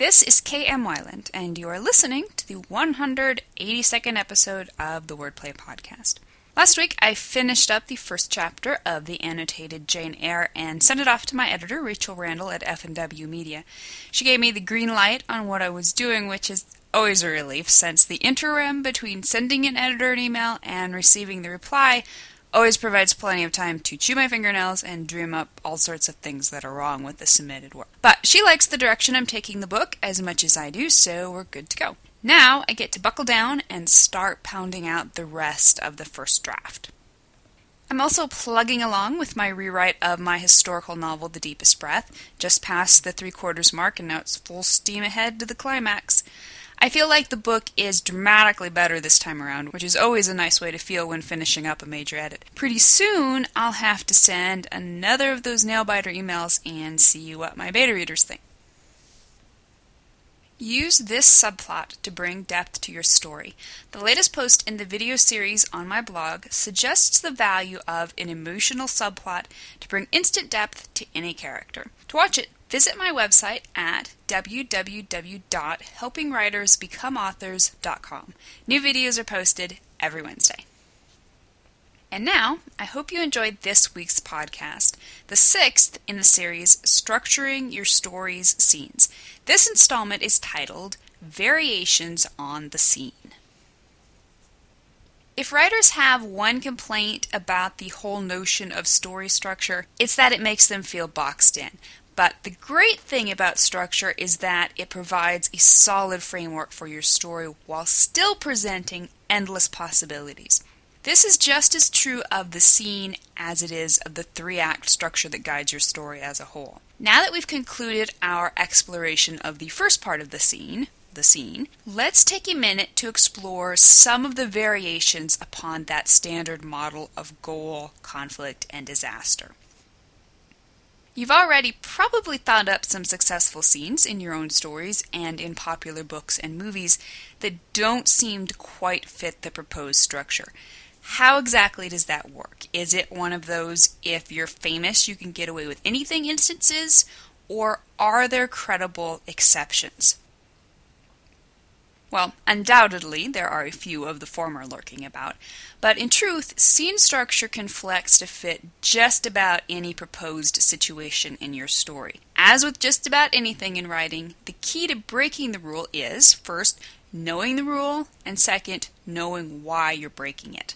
This is K.M. Weiland, and you are listening to the 182nd episode of the Wordplay Podcast. Last week, I finished up the first chapter of the annotated Jane Eyre and sent it off to my editor, Rachel Randall at F&W Media. She gave me the green light on what I was doing, which is always a relief, since the interim between sending an editor an email and receiving the reply always provides plenty of time to chew my fingernails and dream up all sorts of things that are wrong with the submitted work. But she likes the direction I'm taking the book as much as I do, so we're good to go. Now I get to buckle down and start pounding out the rest of the first draft. I'm also plugging along with my rewrite of my historical novel, The Deepest Breath, just past the 3/4 mark, and now it's full steam ahead to the climax. I feel like the book is dramatically better this time around, which is always a nice way to feel when finishing up a major edit. Pretty soon, I'll have to send another of those nail-biter emails and see what my beta readers think. Use this subplot to bring depth to your story. The latest post in the video series on my blog suggests the value of an emotional subplot to bring instant depth to any character. To watch it, visit my website at www.helpingwritersbecomeauthors.com. New videos are posted every Wednesday. And now, I hope you enjoyed this week's podcast, the 6th in the series, Structuring Your Story's Scenes. This installment is titled, Variations on the Scene. If writers have one complaint about the whole notion of story structure, it's that it makes them feel boxed in. But the great thing about structure is that it provides a solid framework for your story while still presenting endless possibilities. This is just as true of the scene as it is of the 3-act structure that guides your story as a whole. Now that we've concluded our exploration of the first part of the scene, let's take a minute to explore some of the variations upon that standard model of goal, conflict, and disaster. You've already probably thought up some successful scenes in your own stories and in popular books and movies that don't seem to quite fit the proposed structure. How exactly does that work? Is it one of those, if you're famous, you can get away with anything instances, or are there credible exceptions? Well, undoubtedly, there are a few of the former lurking about, but in truth, scene structure can flex to fit just about any proposed situation in your story. As with just about anything in writing, the key to breaking the rule is, first, knowing the rule, and second, knowing why you're breaking it.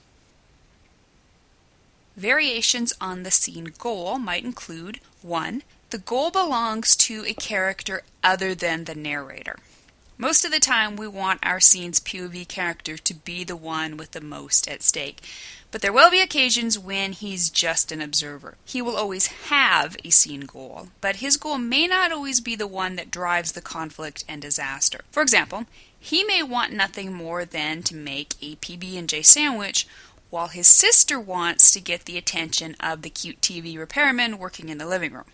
Variations on the scene goal might include 1. The goal belongs to a character other than the narrator. Most of the time, we want our scene's POV character to be the one with the most at stake, but there will be occasions when he's just an observer. He will always have a scene goal, but his goal may not always be the one that drives the conflict and disaster. For example, he may want nothing more than to make a PB&J sandwich, while his sister wants to get the attention of the cute TV repairman working in the living room.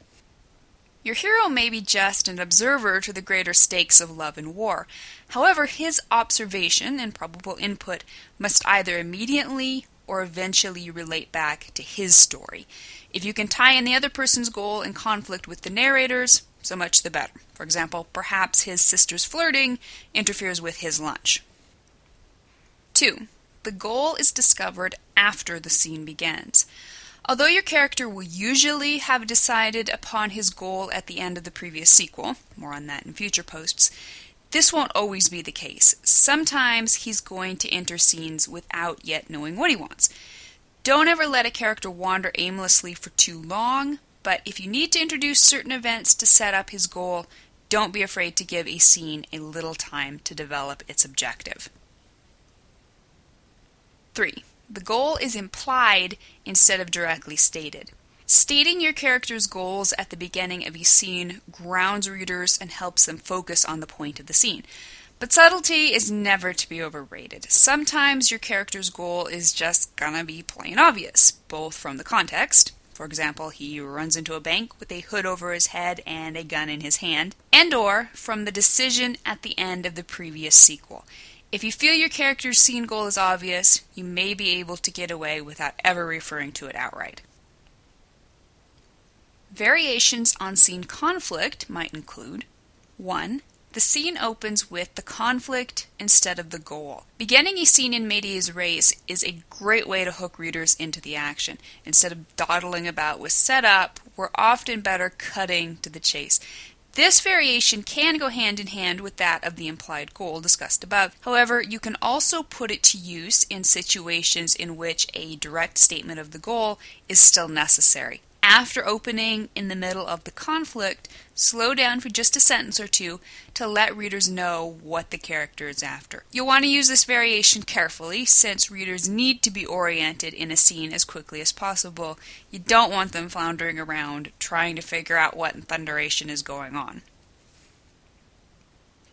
Your hero may be just an observer to the greater stakes of love and war. However, his observation and probable input must either immediately or eventually relate back to his story. If you can tie in the other person's goal in conflict with the narrator's, so much the better. For example, perhaps his sister's flirting interferes with his lunch. 2. The goal is discovered after the scene begins. Although your character will usually have decided upon his goal at the end of the previous sequel, more on that in future posts, this won't always be the case. Sometimes he's going to enter scenes without yet knowing what he wants. Don't ever let a character wander aimlessly for too long, but if you need to introduce certain events to set up his goal, don't be afraid to give a scene a little time to develop its objective. 3. The goal is implied instead of directly stated. Stating your character's goals at the beginning of a scene grounds readers and helps them focus on the point of the scene. But subtlety is never to be overrated. Sometimes your character's goal is just gonna be plain obvious, both from the context, for example, he runs into a bank with a hood over his head and a gun in his hand, and or from the decision at the end of the previous sequel. If you feel your character's scene goal is obvious, you may be able to get away without ever referring to it outright. Variations on scene conflict might include 1. The scene opens with the conflict instead of the goal. Beginning a scene in medias res is a great way to hook readers into the action. Instead of dawdling about with setup, we're often better cutting to the chase. This variation can go hand in hand with that of the implied goal discussed above. However, you can also put it to use in situations in which a direct statement of the goal is still necessary. After opening in the middle of the conflict, slow down for just a sentence or two to let readers know what the character is after. You'll want to use this variation carefully since readers need to be oriented in a scene as quickly as possible. You don't want them floundering around trying to figure out what in thunderation is going on.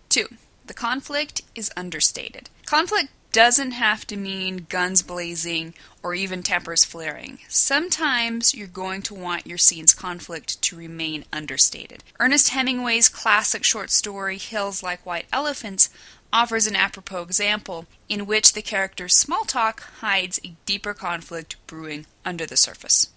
2. The conflict is understated. Conflict doesn't have to mean guns blazing or even tempers flaring. Sometimes you're going to want your scene's conflict to remain understated. Ernest Hemingway's classic short story, Hills Like White Elephants, offers an apropos example in which the character's small talk hides a deeper conflict brewing under the surface.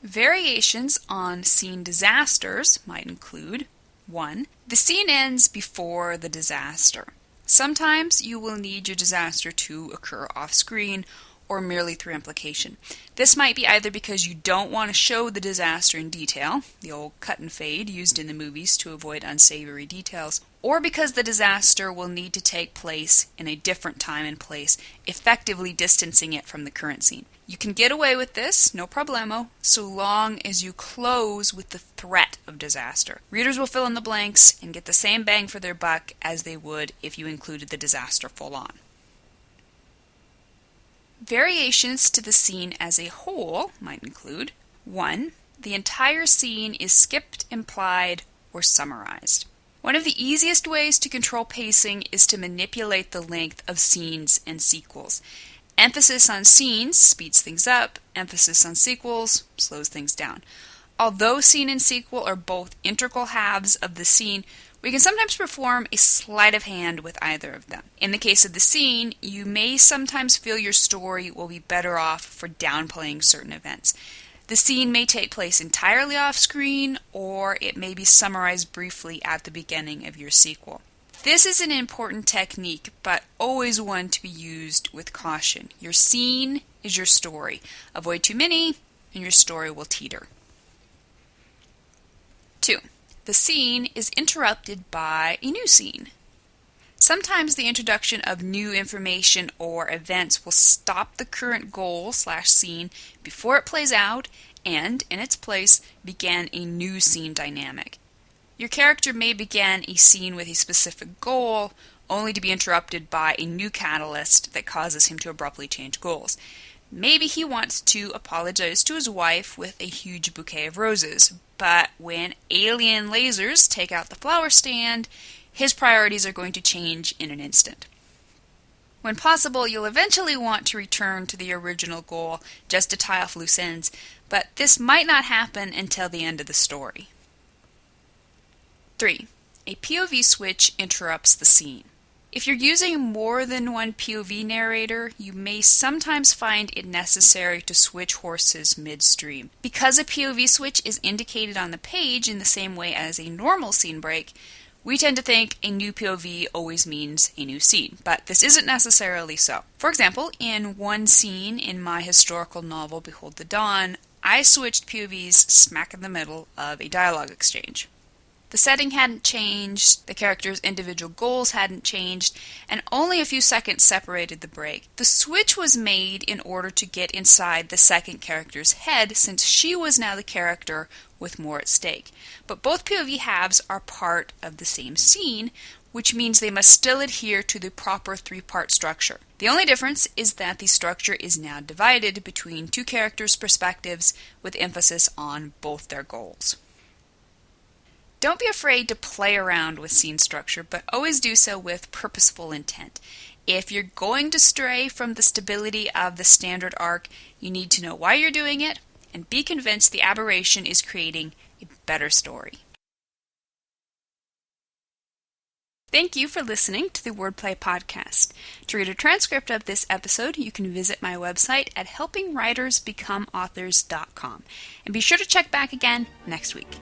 Variations on scene disasters might include 1. The scene ends before the disaster. Sometimes you will need your disaster to occur off-screen or merely through implication. This might be either because you don't want to show the disaster in detail, the old cut and fade used in the movies to avoid unsavory details, or because the disaster will need to take place in a different time and place, effectively distancing it from the current scene. You can get away with this, no problemo, so long as you close with the threat of disaster. Readers will fill in the blanks and get the same bang for their buck as they would if you included the disaster full on. Variations to the scene as a whole might include 1. The entire scene is skipped, implied, or summarized. One of the easiest ways to control pacing is to manipulate the length of scenes and sequels. Emphasis on scenes speeds things up, emphasis on sequels slows things down. Although scene and sequel are both integral halves of the scene, we can sometimes perform a sleight of hand with either of them. In the case of the scene, you may sometimes feel your story will be better off for downplaying certain events. The scene may take place entirely off-screen, or it may be summarized briefly at the beginning of your sequel. This is an important technique, but always one to be used with caution. Your scene is your story. Avoid too many, and your story will teeter. 2. The scene is interrupted by a new scene. Sometimes the introduction of new information or events will stop the current goal/scene before it plays out and, in its place, begin a new scene dynamic. Your character may begin a scene with a specific goal, only to be interrupted by a new catalyst that causes him to abruptly change goals. Maybe he wants to apologize to his wife with a huge bouquet of roses, but when alien lasers take out the flower stand, his priorities are going to change in an instant. When possible, you'll eventually want to return to the original goal just to tie off loose ends, but this might not happen until the end of the story. 3. A POV switch interrupts the scene. If you're using more than one POV narrator, you may sometimes find it necessary to switch horses midstream. Because a POV switch is indicated on the page in the same way as a normal scene break, we tend to think a new POV always means a new scene, but this isn't necessarily so. For example, in one scene in my historical novel Behold the Dawn, I switched POVs smack in the middle of a dialogue exchange. The setting hadn't changed, the character's individual goals hadn't changed, and only a few seconds separated the break. The switch was made in order to get inside the second character's head, since she was now the character with more at stake. But both POV halves are part of the same scene, which means they must still adhere to the proper three-part structure. The only difference is that the structure is now divided between two characters' perspectives with emphasis on both their goals. Don't be afraid to play around with scene structure, but always do so with purposeful intent. If you're going to stray from the stability of the standard arc, you need to know why you're doing it, and be convinced the aberration is creating a better story. Thank you for listening to the Wordplay Podcast. To read a transcript of this episode, you can visit my website at helpingwritersbecomeauthors.com. And be sure to check back again next week.